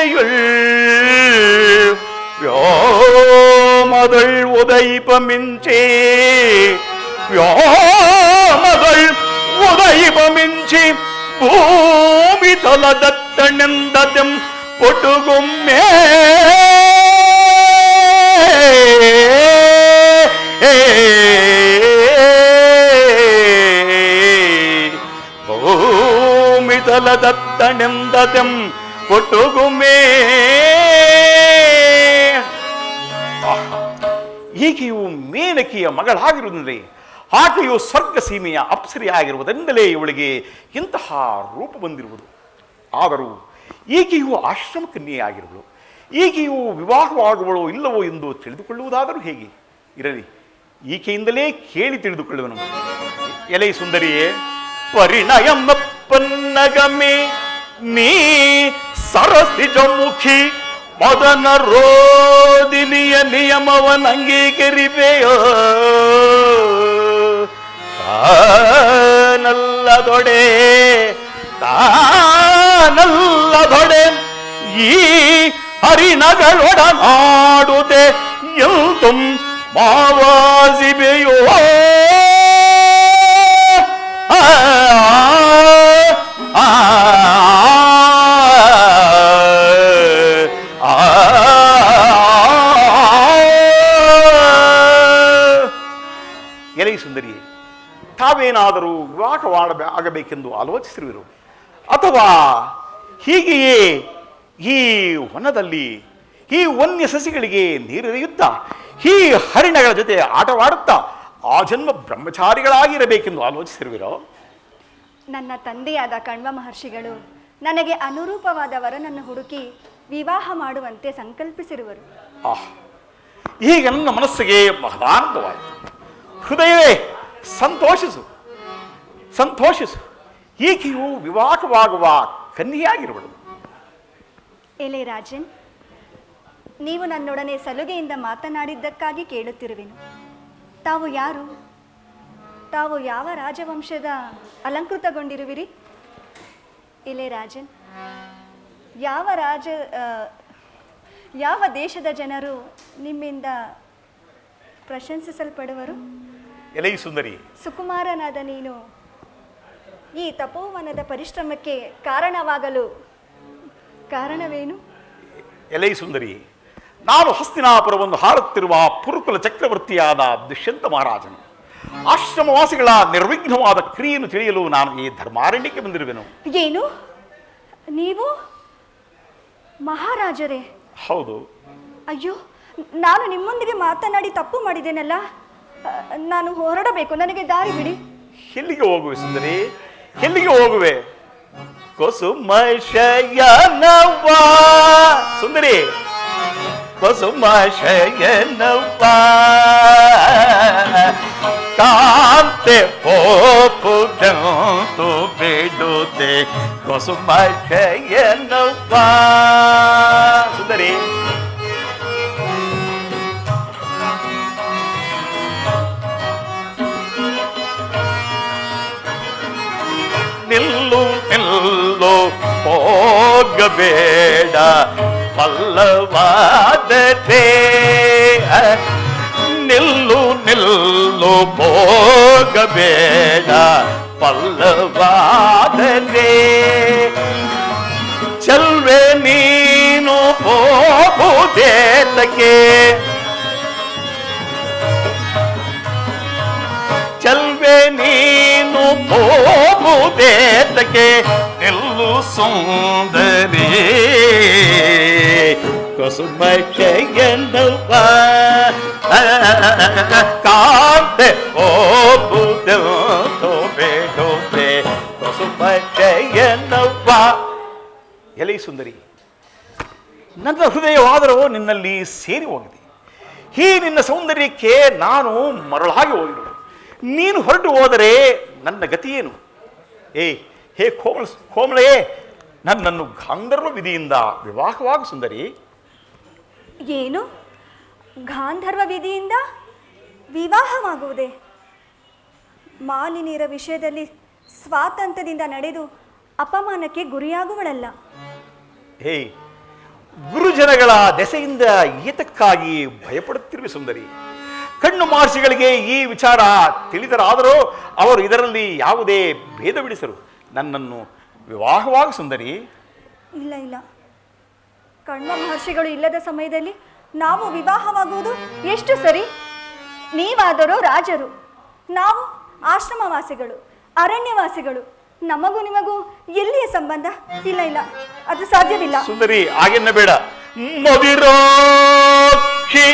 சீமையுள் ವ್ಯೋಮದಳ್ ಉದಯಿಪಮಿಂಚೆ ವ್ಯೋಮದಳ್ ಉದಯಿಪಮಿಂಚಿ ಭೂಮಿ ತಲದತ್ತನೆಂದದೆಂ ಪೊಟುಗೊಮ್ಮೆ ಭೂಮಿ ತಲದತ್ತನೆಂದದೆಂ ಪೊಟುಗೊಮ್ಮೆ. ಈಕೆಯು ಮೇನಕೆಯ ಮಗಳಾಗಿರುವುದರಲ್ಲಿ ಆಕೆಯು ಸ್ವರ್ಗ ಸೀಮೆಯ ಅಪ್ಸರಿಯಾಗಿರುವುದರಿಂದಲೇ ಇವಳಿಗೆ ಇಂತಹ ರೂಪ ಬಂದಿರುವುದು. ಆದರೂ ಈಕೆಯು ಆಶ್ರಮ ಕನ್ಯೆಯಾಗಿರುವಳು. ಈಕೆಯು ವಿವಾಹವಾಗುವಳೋ ಇಲ್ಲವೋ ಎಂದು ತಿಳಿದುಕೊಳ್ಳುವುದಾದರೂ ಹೇಗೆ? ಇರಲಿ, ಈಕೆಯಿಂದಲೇ ಕೇಳಿ ತಿಳಿದುಕೊಳ್ಳುವನು. ಎಲೆ ಸುಂದರಿಯೇ, ಪರಿಣಯಮಪ್ಪನ್ನಗಮೆ ನೀ ಸರಸಿಜಮುಖಿ ಮದನ ರೋದಿನಿಯ ನಿಯಮವನ್ ಅಂಗೀಕರಿವೆಯೋ? ತಾನಲ್ಲದೊಡೆ ಈ ಹರಿಣಗಳೊಡನಾಡುತ್ತೆ ಎಂತುಂ ಮಾವಾಸಿಬೆಯೋ? ಎಲೆ ಸುಂದರಿಯೇ, ತಾವೇನಾದರೂ ವಿವಾಹವಾಗಬೇಕೆಂದು ಆಲೋಚಿಸಿರುವಿರು, ಅಥವಾ ಹೀಗೆಯೇ ಈ ವನದಲ್ಲಿ ಈ ವನ್ಯ ಸಸಿಗಳಿಗೆ ನೀರೆರೆಯುತ್ತಾ ಈ ಹರಿಣಗಳ ಜೊತೆ ಆಟವಾಡುತ್ತಾ ಆಜನ್ಮ ಬ್ರಹ್ಮಚಾರಿಗಳಾಗಿರಬೇಕೆಂದು ಆಲೋಚಿಸಿರುವಿರೋ? ನನ್ನ ತಂದೆಯಾದ ಕಣ್ವ ಮಹರ್ಷಿಗಳು ನನಗೆ ಅನುರೂಪವಾದ ವರನನ್ನು ಹುಡುಕಿ ವಿವಾಹ ಮಾಡುವಂತೆ ಸಂಕಲ್ಪಿಸಿರುವರು. ಈಗ ನನ್ನ ಮನಸ್ಸಿಗೆ ಮಹದಾನಂದವಾಯಿತು. ಹೃದಯವೇ ಸಂತೋಷಿಸು, ಸಂತೋಷಿಸು. ಈಕೆಯು ವಿವಾಹವಾಗುವ ಕನ್ಯೆಯಾಗಿರುವಳು. ಎಲೆ ರಾಜನ್, ನೀವು ನನ್ನೊಡನೆ ಸಲುಗೆಯಿಂದ ಮಾತನಾಡಿದ್ದಕ್ಕಾಗಿ ಕೇಳುತ್ತಿರುವೆನು. ತಾವು ಯಾರು? ತಾವು ಯಾವ ರಾಜವಂಶದ ಅಲಂಕೃತಗೊಂಡಿರುವಿರಿ? ಎಲೆ ರಾಜನ್, ಯಾವ ದೇಶದ ಜನರು ನಿಮ್ಮಿಂದ ಪ್ರಶಂಸಿಸಲ್ಪಡುವರು? ಎಲೆ ಸುಂದರಿ, ಸುಕುಮಾರನಾದ ನೀನು ಈ ತಪೋವನದ ಪರಿಶ್ರಮಕ್ಕೆ ಕಾರಣವಾಗಲು ಕಾರಣವೇನು? ಎಲೆ ಸುಂದರಿ, ನಾನು ಹಸ್ತಿನಾಪುರವನ್ನು ಹಾರುತ್ತಿರುವ ಪುರುಕುಲ ಚಕ್ರವರ್ತಿಯಾದ ದುಷ್ಯಂತ ಮಹಾರಾಜನು. ಆಶ್ರಮವಾಸಿಗಳ ನಿರ್ವಿಘ್ನವಾದ ಕ್ರಿಯೆಯನ್ನು ತಿಳಿಯಲು ನಾನು ಈ ಧರ್ಮಾರಣ್ಯಕ್ಕೆ ಬಂದಿರುವೆನು. ಏನು, ನೀವು ಮಹಾರಾಜರೇ? ಹೌದು. ಅಯ್ಯೋ, ನಾನು ನಿಮ್ಮೊಂದಿಗೆ ಮಾತನಾಡಿ ತಪ್ಪು ಮಾಡಿದ್ದೇನಲ್ಲ. ನಾನು ಹೊರಡಬೇಕು, ನನಗೆ ದಾರಿ ಬಿಡಿ. ಎಲ್ಲಿಗೆ ಹೋಗುವೆ ಸುಂದರಿ, ಎಲ್ಲಿಗೆ ಹೋಗುವೆ? ಕುಸುಮ ಶಯನವ್ವ ಸುಂದರಿ, ಕುಸುಮ ಶಯನವ್ವ ಕಾಂತೆ ಪೋಪುದಂತು ಬಿಡುತ್ತೆ ಕುಸುಮ ಶಯನವ್ವ. ಸುಂದರಿ, ನಿಲ್ಲು ನಿಲ್ಲು ಹೋಗಬೇಡ ಪಲ್ಲವಾದರೆ, ನಿಲ್ಲು ನಿಲ್ಲು ಹೋಗಬೇಡ ಪಲ್ಲವಾದರೆ, ಚಲ್ವೆ ನೀನು ಹೋಗುವುದೇತಕ್ಕೆ, ಚಲ್ವೆ ನೀನು ಹೋಗುವುದೇತಕ್ಕೆ, ನಿಲ್ಲು ಸುಂದರಿ ಕುಸುಮ ಶಯನವ್ವ ಕಾಂತೆ ಹೋಗುವುದೆಂದು ಬೇಡುತ್ತೆ ಕುಸುಮ ಶಯನವ್ವ. ಎಲೆ ಸುಂದರಿ, ನನ್ನ ಹೃದಯವಾದರೂ ನಿನ್ನಲ್ಲಿ ಸೇರಿ ಹೋಗಿದೆ. ಈ ನಿನ್ನ ಸೌಂದರ್ಯಕ್ಕೆ ನಾನು ಮರಳಾಗಿ ಹೋಗಿರುವೆ. ನೀನು ಹೊರಟು ಹೋದರೆ ನನ್ನ ಗತಿಯೇನು? ಹೇ ಕೋಮಳೆಯೇ, ನನ್ನನ್ನು ಗಾಂಧರ್ವ ವಿಧಿಯಿಂದ ವಿವಾಹವಾಗು ಸುಂದರಿ. ಏನು, ಗಾಂಧರ್ವ ವಿಧಿಯಿಂದ ವಿವಾಹವಾಗುವುದೇ? ಮಾಲಿನಿಯರ ವಿಷಯದಲ್ಲಿ ಸ್ವಾತಂತ್ರ್ಯದಿಂದ ನಡೆದು ಅಪಮಾನಕ್ಕೆ ಗುರಿಯಾಗುವಳಲ್ಲ. ಗುರುಜನಗಳ ದೆಸೆಯಿಂದ ಏತಕ್ಕಾಗಿ ಭಯಪಡುತ್ತಿರುವೆ ಸುಂದರಿ? ಕಣ್ಣು ಮಾರ್ಷಿಗಳಿಗೆ ಈ ವಿಚಾರ ತಿಳಿದರಾದರೂ ಅವರು ಇದರಲ್ಲಿ ಯಾವುದೇ ಭೇದ ಬಿಡಿಸರು ನನ್ನನ್ನು ವಿವಾಹವಾಗ ಸುಂದರಿ. ಇಲ್ಲ ಇಲ್ಲ, ಕಣ್ವ ಮಹರ್ಷಿಗಳು ಇಲ್ಲದ ಸಮಯದಲ್ಲಿ ನಾವು ವಿವಾಹವಾಗುವುದು ಎಷ್ಟು ಸರಿ? ನೀವಾದರೂ ರಾಜರು, ನಾವು ಆಶ್ರಮವಾಸಿಗಳು, ಅರಣ್ಯವಾಸಿಗಳು. ನಮಗೂ ನಿಮಗೂ ಎಲ್ಲಿಯ ಸಂಬಂಧ? ಇಲ್ಲ ಇಲ್ಲ, ಅದು ಸಾಧ್ಯವಿಲ್ಲ. ಸುಂದರಿ, ಹಾಗೆನ್ನ ಬೇಡ. ಮದಿರಾಕ್ಷಿ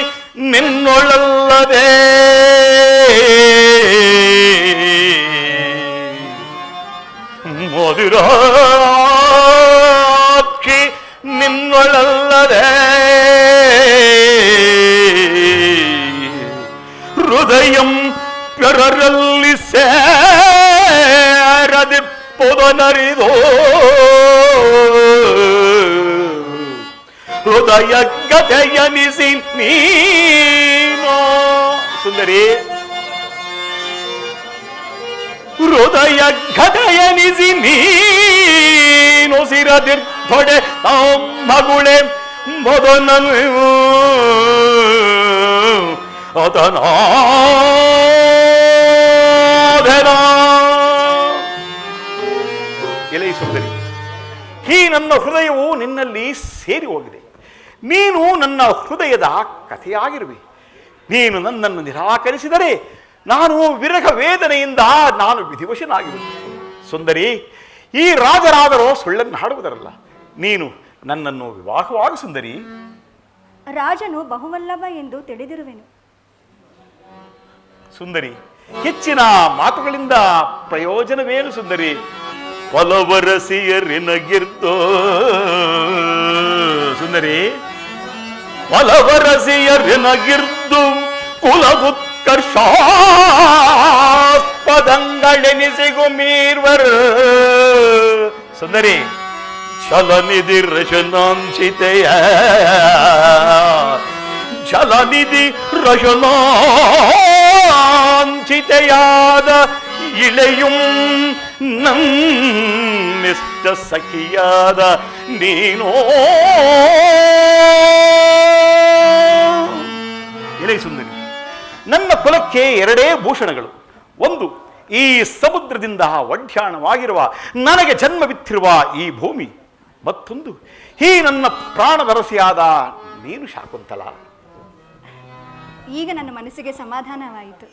ನಿನ್ನೊಳಲ್ಲದೆ ಮದಿರಾಕ್ಷಿ ನಿನ್ನೊಳಲ್ಲದೆ ಹೃದಯಂ ಪೆರರಲ್ಲಿ ಸೇರದಿಪ್ಪುದನರಿದೋ ಹೃದಯ ಗದೆಯನಿಸಿ ನೀನೋ. ಸುಂದರಿ, ಹೃದಯ ಗದೆಯನಿಸಿ ನೀನು ಸಿರದಿರ್ಧೊಡೆ ಮಗುಳೆ ಮೊದಲನು ಅದನಾಧನ. ಎಲೆ ಸುಂದರಿ, ಈ ನನ್ನ ಹೃದಯವು ನಿನ್ನಲ್ಲಿ ಸೇರಿ ಹೋಗಿದೆ. ನೀನು ನನ್ನ ಹೃದಯದ ಕಥೆಯಾಗಿರುವೆ. ನೀನು ನನ್ನನ್ನು ನಿರಾಕರಿಸಿದರೆ ನಾನು ವಿರಹ ವೇದನೆಯಿಂದ ನಾನು ವಿಧಿವಶನಾಗಿರುವೆ. ಸುಂದರಿ, ಈ ರಾಜರಾದರೋ ಸುಳ್ಳನ್ನು ಹಾಡುವುದರಲ್ಲ. ನೀನು ನನ್ನನ್ನು ವಿವಾಹವಾಗ ಸುಂದರಿ. ರಾಜನು ಬಹುವಲ್ಲಭ ಎಂದು ತಿಳಿದಿರುವೆನು. ಸುಂದರಿ, ಹೆಚ್ಚಿನ ಮಾತುಗಳಿಂದ ಪ್ರಯೋಜನವೇನು ಸುಂದರಿ? ಪಲವರಸಿಯರಿನಗಿರ್ದೋ ಸುಂದರಿ, ಪಲವರಸಿಯರಿನಗಿರ್ದು ಕುಲವುತ್ಕರ್ಷಾಸ್ಪದಂಗಳೆನಿಸಿಗು ಮೀರ್ವರ್. ಸುಂದರಿ, ಛಲನಿಧಿ ರಶನಾಂಶಿತೆಯ ಛಲನಿಧಿ ರಶನಾಂಶಿತೆಯಾದ ಇಳೆಯುಂ ನನ್ನಿಷ್ಟ ಸಖಿಯಾದ ನೀನೋ. ಎಲೆ ಸುಂದರಿ, ನನ್ನ ಕುಲಕ್ಕೆ ಎರಡೇ ಭೂಷಣಗಳು. ಒಂದು, ಈ ಸಮುದ್ರದಿಂದ ಒಡ್ಯಾಣವಾಗಿರುವ ನನಗೆ ಜನ್ಮವಿತ್ತಿರುವ ಈ ಭೂಮಿ. ಮತ್ತೊಂದು, ಈ ನನ್ನ ಪ್ರಾಣದರಸಿಯಾದ ನೀನು ಶಾಕುಂತಲ. ಈಗ ನನ್ನ ಮನಸ್ಸಿಗೆ ಸಮಾಧಾನವಾಯಿತು.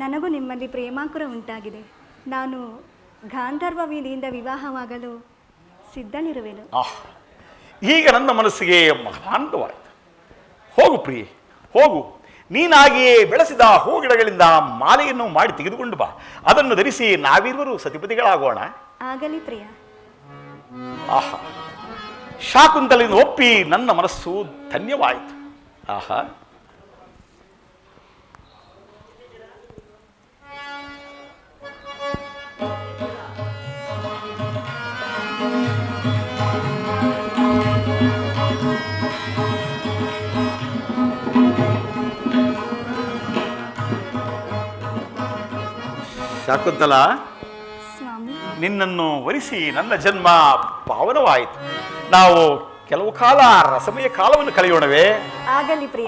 ನನಗೂ ನಿಮ್ಮಲ್ಲಿ ಪ್ರೇಮಾಕುರ ಉಂಟಾಗಿದೆ. ನಾನು ಗಾಂಧರ್ವ ವೀಲಿಯಿಂದ ವಿವಾಹವಾಗಲು ಸಿದ್ಧನಿರುವೆನು. ಈಗ ನನ್ನ ಮನಸ್ಸಿಗೆ ಮಹಾನಂದವಾಯಿತು. ಹೋಗು ಪ್ರಿಯೆ, ಹೋಗು. ನೀನಾಗಿಯೇ ಬೆಳೆಸಿದ ಹೂಗಿಡಗಳಿಂದ ಮಾಲೆಯನ್ನು ಮಾಡಿ ತೆಗೆದುಕೊಂಡು ಬಾ. ಅದನ್ನು ಧರಿಸಿ ನಾವಿರುವರು ಸತಿಪತಿಗಳಾಗೋಣ. ಆಗಲಿ ಪ್ರಿಯ. ಆಹಾ, ಶಾಕುಂತಲೆಯನ್ನು ಒಪ್ಪಿ ನನ್ನ ಮನಸ್ಸು ಧನ್ಯವಾಯಿತು. ಆಹಾ, ಶಾಕುಂತಲ, ಸ್ವಾಮಿ, ನಿನ್ನನ್ನು ವರಿಸಿ ನನ್ನ ಜನ್ಮ ಪಾವನವಾಯಿತು. ನಾವು ಕೆಲವು ಕಾಲ ರಸಮಯ ಕಾಲವನ್ನು ಕಳೆಯೋಣವೇ? ಆಗಲಿ ಪ್ರಿಯ.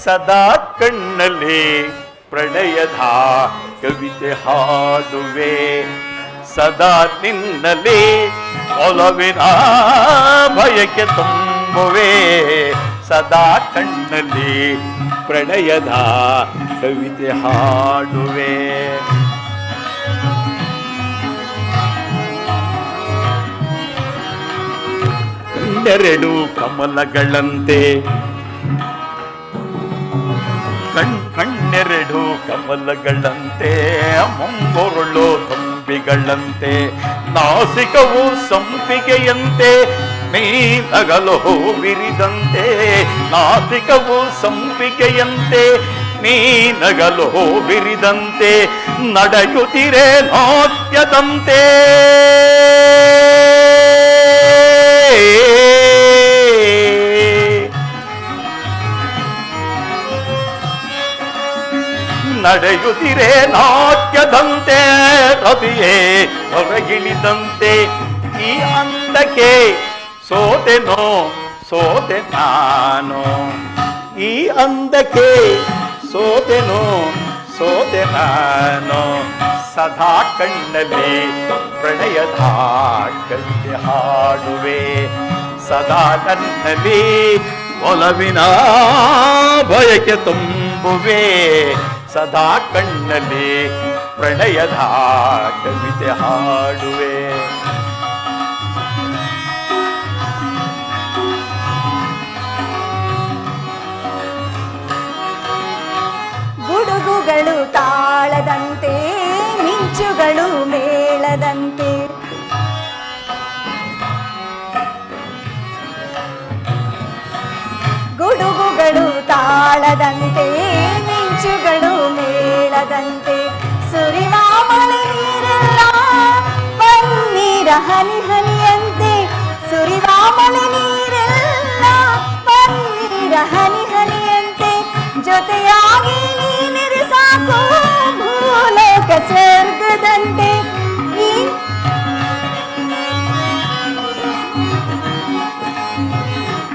ಸದಾ ಕಣ್ಣಲ್ಲಿ ಪ್ರಣಯದ ಕವಿತೆ ಹಾಡುವೆ, ಸದಾ ನಿನ್ನಲಿ ಒಲವಿನ ಭಯಕ್ಕೆ ತುಂಬುವೆ. ಸದಾ ಕಣ್ಣಲ್ಲಿ ಪ್ರಣಯದ ಕವಿತೆ ಹಾಡುವೆ. ಕಣ್ಣೆರಡು ಕಮಲಗಳಂತೆ, ಕಣ್ಣೆರಡು ಕಮಲಗಳಂತೆ, ಮುಂಗೊರಳು ತುಂಬಿಗಳಂತೆ, ನಾಸಿಕವು ಸಂಪಿಗೆಯಂತೆ, ನೀನಗಲು ವಿರಿದಂತೆ. ನಾಸಿಕವು ಸಂಪಿಗೆಯಂತೆ, ನೀ ನಗಲು ಬಿರಿದಂತೆ ನಡೆಯುತ್ತಿರೆ ನಾಟ್ಯದಂತೆ ನಡೆಯುತ್ತಿರೆ ನಾಟ್ಯದಂತೆ ರವಿಯೇ ಹೊರಗಿಳಿದಂತೆ ಈ ಅಂದಕ್ಕೆ ಸೋತೆನೋ ಸೋತೆ ನಾನು ಈ ಅಂದಕ್ಕೆ ಸೋತೆನೋ ಸೋತೆ ನಾನು ಸದಾ ಕಣ್ಣಲ್ಲಿ ಪ್ರಣಯದ ಕವಿತೆ ಹಾಡುವೆ ಸದಾ ನನ್ನಲ್ಲಿ ಒಲವಿನ ಬಯಕೆ ತುಂಬುವೆ ಸದಾ ಕಣ್ಣಲ್ಲಿ ಪ್ರಣಯದ ಕವಿತೆ ಹಾಡುವೆ ಗುಡುಗುಗಳು ತಾಳದಂತೆ ಮಿಂಚುಗಳು ಮೇಳದಂತೆ ಗುಡುಗುಗಳು ತಾಳದಂತೆ ಮಿಂಚುಗಳು ಮೇಳದಂತೆ ಸುರಿವ ಮಳೆ ನೀರೆಲ್ಲ ಪನ್ನೀರ ಹನಿ ಹನಿಯಂತೆ ಸುರಿವ ಮಳೆ ನೀರೆಲ್ಲ ಪನ್ನೀರ ಹನಿ ಹನಿಯಂತೆ ಜೊತೆಯಾಗಿ ನೀನಿರು ಸಾಕು ಭೂಲೋಕ ಸ್ವರ್ಗದಂತೆ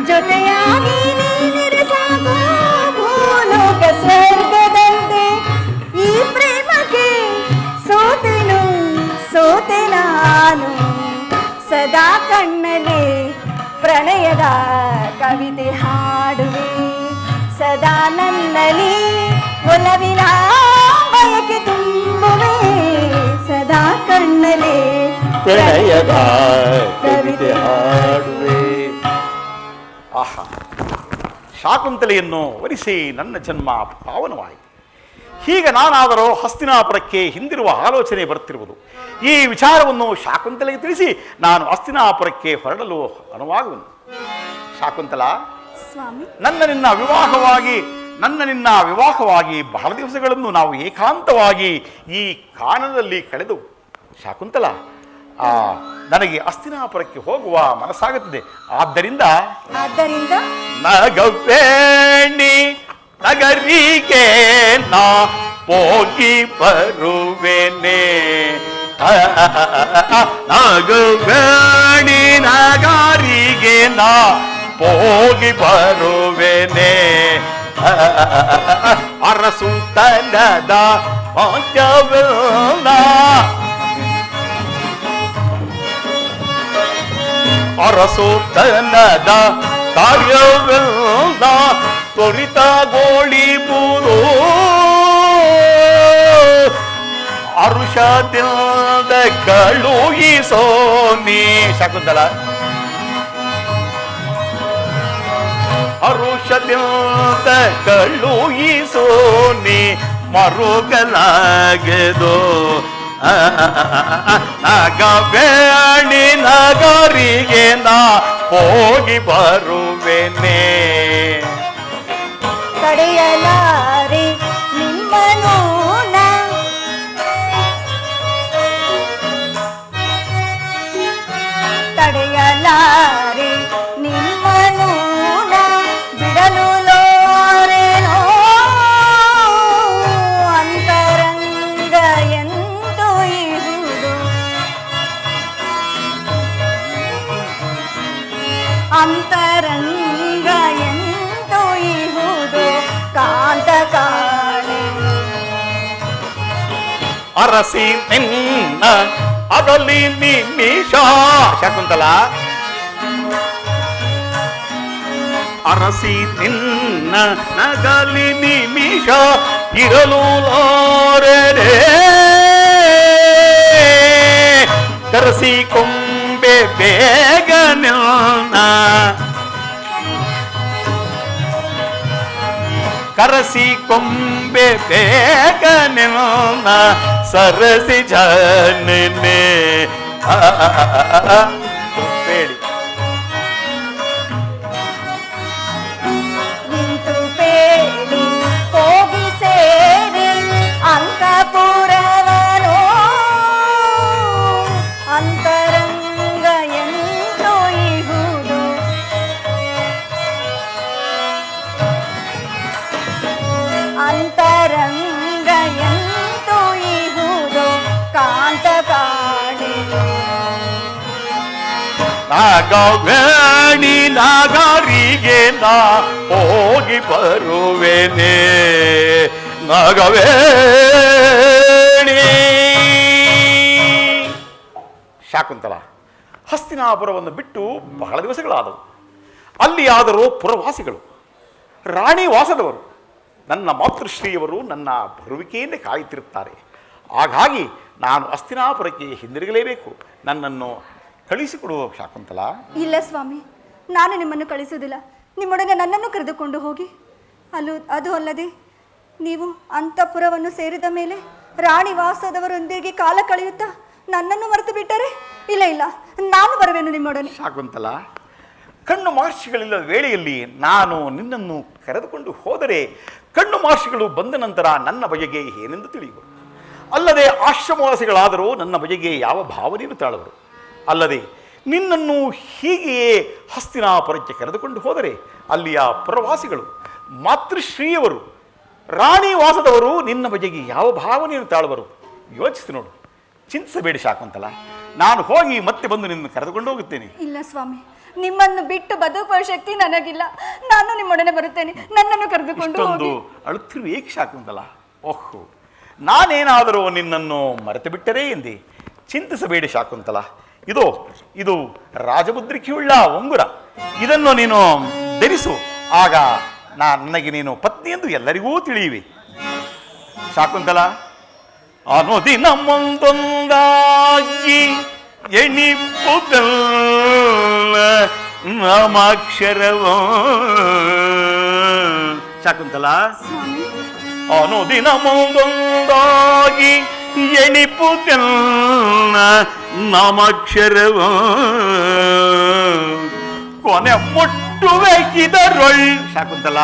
ಜೊತೆಯಾಗಿ ನೀನಿರು ಸಾಕು ಭೂಲೋಕ ಸ್ವರ್ಗದಂತೆ ಈ ಪ್ರೇಮಕ್ಕೆ ಸೋತೆನು ಸೋತೆ ನಾನು ಸದಾ ಕಣ್ಣಲ್ಲಿ ಪ್ರಣಯದ ಕವಿತೆ ಹಾಡುವೆ ಸದಾ ನನ್ನಲ್ಲಿ ಒಲವಿನ ಬಯಕೆ ತುಂಬುವೆ ಸದಾ ಕಣ್ಣಲ್ಲಿ ಪ್ರಣಯದ ಕವಿತೆ ಹಾಡುವೆ ಆಹಾ ಶಾಕುಂತಲೆಯನ್ನು ವರಿಸಿ ನನ್ನ ಜನ್ಮ ಪಾವನವಾಯಿತು ಹೀಗೆ ನಾನಾದರೂ ಹಸ್ತಿನಾಪುರಕ್ಕೆ ಹಿಂದಿರುವ ಆಲೋಚನೆ ಬರುತ್ತಿರುವುದು ಈ ವಿಚಾರವನ್ನು ಶಾಕುಂತಲೆಗೆ ತಿಳಿಸಿ ನಾನು ಹಸ್ತಿನಾಪುರಕ್ಕೆ ಹೊರಡಲು ಅನುವಾಗುವನು ಶಾಕುಂತಲ ಸ್ವಾಮಿ ನನ್ನ ನಿನ್ನ ವಿವಾಹವಾಗಿ ಬಹಳ ದಿವಸಗಳನ್ನು ನಾವು ಏಕಾಂತವಾಗಿ ಈ ಕಾನನದಲ್ಲಿ ಕಳೆದು ಶಾಕುಂತಲ ನನಗೆ ಹಸ್ತಿನಾಪುರಕ್ಕೆ ಹೋಗುವ ಮನಸ್ಸಾಗುತ್ತದೆ ಆದ್ದರಿಂದ ನಗವೇಣಿ ನಗರಿಗೆ ನಾ ಹೋಗಿ ಬರುವೆನೆ ನಗವೇಣಿ ನಗರಿಗೆ ನಾ ಹೋಗಿ ಬರುವೆನೆ ಅರಸುತನದ ವಾಕ್ಯವಿಲ್ಲ ಅರಸುತನದ ಕಾರ್ಯವಿಲ್ಲ ತ್ವರಿತಗೊಳಿಬುದು ಅರುಷದಿಂದ ಕಳುಹಿಸೋ ನೀ ಶಕುಂತಲ ಅರುಷದಿಂದ ಕಳುಹಿಸೋ ನೀ ಮರುಗಲಾಗದು ನಗಬೇಣಿ ನಗರಿಗೆ ನಾ ಹೋಗಿ ಬರುವೆನೆ ತಡೆಯಲಾರೆ ನಿಮ್ಮನು ತಡೆಯಲಾರೆ ನಿಮ್ಮನು ಬಿಡಲು ಲೋರೆನೋ ಅಂತರಂಗ ಎಂದು ಇರುವುದು ಅಂತರಂಗ ಎಂದು ಇಹುದು ಕಾಂತ ಕಾಣೆ ಅರಸಿ ನಿನ್ನ ಅಗಲಿ ನಿಮಿಷ ಶಕುಂತಲ ಅರಸಿ ನಿನ್ನ ನಗಲಿ ನಿಮಿಷ ಇರಲು ಲಾರದೆ ಕರೆಸಿ ಕೊಂಬೆ ಬೇಗ ನಿನ್ನ ಕರಸಿ ಕೊಂಬೆ ಬೇಗ ನಿನ್ನ ಸರಸಿ ಜನನೆ ಬೇಡಿ ನಿಂತು ಬೇಡಿ ಹೋಗಿಸ ರಂಗ ಎಂತೂ ಇಹುದು ಕಾಂತ ಕಾಣೆ ನಾಗವೇಣಿ ನಾಗರಿಗೆ ನಾ ಹೋಗಿ ಬರುವೆನೆ ನಾಗವೇಣಿ. ಶಾಕುಂತಲ ಹಸ್ತಿನಾಪುರವನ್ನು ಬಿಟ್ಟು ಬಹಳ ದಿವಸಗಳಾದವು. ಅಲ್ಲಿ ಆದರೂ ಪುರವಾಸಿಗಳು ರಾಣಿ ವಾಸದವರು ನನ್ನ ಮಾತೃಶ್ರೀಯವರು ನನ್ನ ಬರುವಿಕೆಯನ್ನೇ ಕಾಯುತ್ತಿರುತ್ತಾರೆ. ಹಾಗಾಗಿ ನಾನು ಹಸ್ತಿನಾಪುರಕ್ಕೆ ಹಿಂದಿರುಗಲೇಬೇಕು. ನನ್ನನ್ನು ಕಳಿಸಿಕೊಡುವ ಶಾಕುಂತಲ. ಇಲ್ಲ ಸ್ವಾಮಿ, ನಾನು ನಿಮ್ಮನ್ನು ಕಳಿಸುವುದಿಲ್ಲ. ನಿಮ್ಮೊಡನೆ ನನ್ನನ್ನು ಕರೆದುಕೊಂಡು ಹೋಗಿ. ಅದು ಅಲ್ಲದೆ ನೀವು ಅಂತಃಪುರವನ್ನು ಸೇರಿದ ಮೇಲೆ ರಾಣಿ ವಾಸದವರೊಂದಿಗೆ ಕಾಲ ಕಳೆಯುತ್ತಾ ನನ್ನನ್ನು ಮರೆತು ಬಿಟ್ಟರೆ ಇಲ್ಲ ಇಲ್ಲ, ನಾನು ಬರುವೆನು ನಿಮ್ಮೊಡನೆ. ಶಾಕುಂತಲ, ಕಣ್ಣು ಮಾರ್ಷಿಗಳಿಲ್ಲದ ವೇಳೆಯಲ್ಲಿ ನಾನು ನಿನ್ನನ್ನು ಕರೆದುಕೊಂಡು ಹೋದರೆ ಕಣ್ಣು ಮಾರ್ಷಿಗಳು ಬಂದ ನಂತರ ನನ್ನ ಬಗೆಗೆ ಏನೆಂದು ತಿಳಿಯುವರು. ಅಲ್ಲದೆ ಆಶ್ರಮವಾಸಿಗಳಾದರೂ ನನ್ನ ಬಗೆಗೆ ಯಾವ ಭಾವನೆಯನ್ನು ತಾಳುವರು. ಅಲ್ಲದೆ ನಿನ್ನನ್ನು ಹೀಗೆಯೇ ಹಸ್ತಿನಾಪುರಕ್ಕೆ ಕರೆದುಕೊಂಡು ಹೋದರೆ ಅಲ್ಲಿಯ ಪ್ರವಾಸಿಗಳು ಮಾತೃಶ್ರೀಯವರು ರಾಣಿ ವಾಸದವರು ನಿನ್ನ ಬಗೆಗೆ ಯಾವ ಭಾವನೆಯನ್ನು ತಾಳುವರು. ಯೋಚಿಸಿ ನೋಡು, ಚಿಂತಿಸಬೇಡಿ ಶಾಕುಂತಲ. ನಾನು ಹೋಗಿ ಮತ್ತೆ ಬಂದು ನಿನ್ನನ್ನು ಕರೆದುಕೊಂಡು ಹೋಗುತ್ತೇನೆ. ಇಲ್ಲ ಸ್ವಾಮಿ, ನಿಮ್ಮನ್ನು ಬಿಟ್ಟು ಬದುಕುವ ಶಕ್ತಿ ನನಗಿಲ್ಲ. ನಾನು ನಿಮ್ಮೊಡನೆ ಬರುತ್ತೇನೆ. ನನ್ನನ್ನು ಕರೆದುಕೊಂಡು ಹೋಗಿ. ಅಳುತ್ತಿರುವ ಏಕೆ ಶಾಕುಂತಲ? ಓಹೋ, ನಾನೇನಾದರೂ ನಿನ್ನನ್ನು ಮರೆತು ಬಿಟ್ಟರೇ ಎಂದೆ. ಚಿಂತಿಸಬೇಡಿ ಶಾಕುಂತಲ. ಇದು ರಾಜಮುದ್ರಿಕೆಯುಳ್ಳ ಉಂಗುರ. ಇದನ್ನು ನೀನು ಧರಿಸು. ಆಗ ನನಗೆ ನೀನು ಪತ್ನಿ ಎಂದು ಎಲ್ಲರಿಗೂ ತಿಳಿಯುವೆ. ಶಾಕುಂತಲ, ಅನುದಿನ ಮುಂದೊಂದಾಗಿ ಎಣಿಪುದಲ್ಲ ನಾಮಾಕ್ಷರವ. ಶಾಕುಂತಲ, ಅನುದಿನ ಮುಂದೊಂದಾಗಿ ಎಣಿಪುದಲ್ಲ ನಾಮಾಕ್ಷರವ. ಕೊನೆ ಮುಟ್ಟುವೆ ಇದರೊಳ್. ಶಾಕುಂತಲ,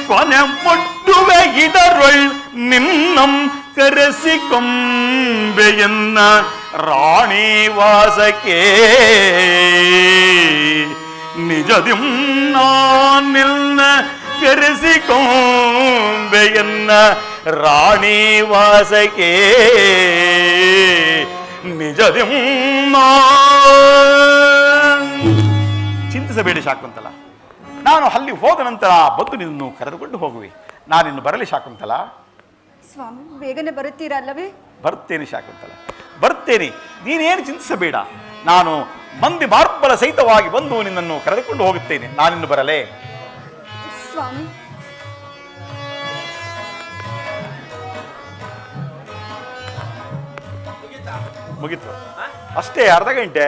ಕೊನೆ ಮುಟ್ಟುವೆ ಇದರೊಳ್ ನಿನ್ನಂ ಕರೆಸಿಕೊಂಬೆಯನ್ನ ರಾಣಿ ವಾಸಕ್ಕೆ. ನಿಜದಿಂ ನಾನಿನ್ನ ಕರೆಸಿಕೊಂಬೆಯನ್ನ ರಾಣಿ ವಾಸಕ್ಕೆ. ನಿಜದಿಂ ಚಿಂತಿಸಬೇಡಿ ಶಾಕುಂತಲ. ನಾನು ಅಲ್ಲಿ ಹೋದ ನಂತರ ಬಂದು ನಿನ್ನನ್ನು ಕರೆದುಕೊಂಡು ಹೋಗುವೆ. ನಾನಿನ್ನು ಬರಲಿ ಶಾಕುಂತಲ. ಸ್ವಾಮಿ, ಬೇಗನೆ ಬರುತ್ತೀರಾ ಅಲ್ಲವೇ? ಬರ್ತೇನೆ ಶಾಕುಂತಲ, ಬರ್ತೇನೆ. ನೀನೇನು ಚಿಂತಿಸಬೇಡ. ನಾನು ಮಂದಿ ಮಾರ್ಬಲ ಸಹಿತವಾಗಿ ಬಂದು ನಿನ್ನನ್ನು ಕರೆದುಕೊಂಡು ಹೋಗುತ್ತೇನೆ. ನಾನಿನ್ನು ಬರಲೇ ಸ್ವಾಮಿ? ಮುಗಿತು ಅಷ್ಟೇ, ಅರ್ಧ ಗಂಟೆ.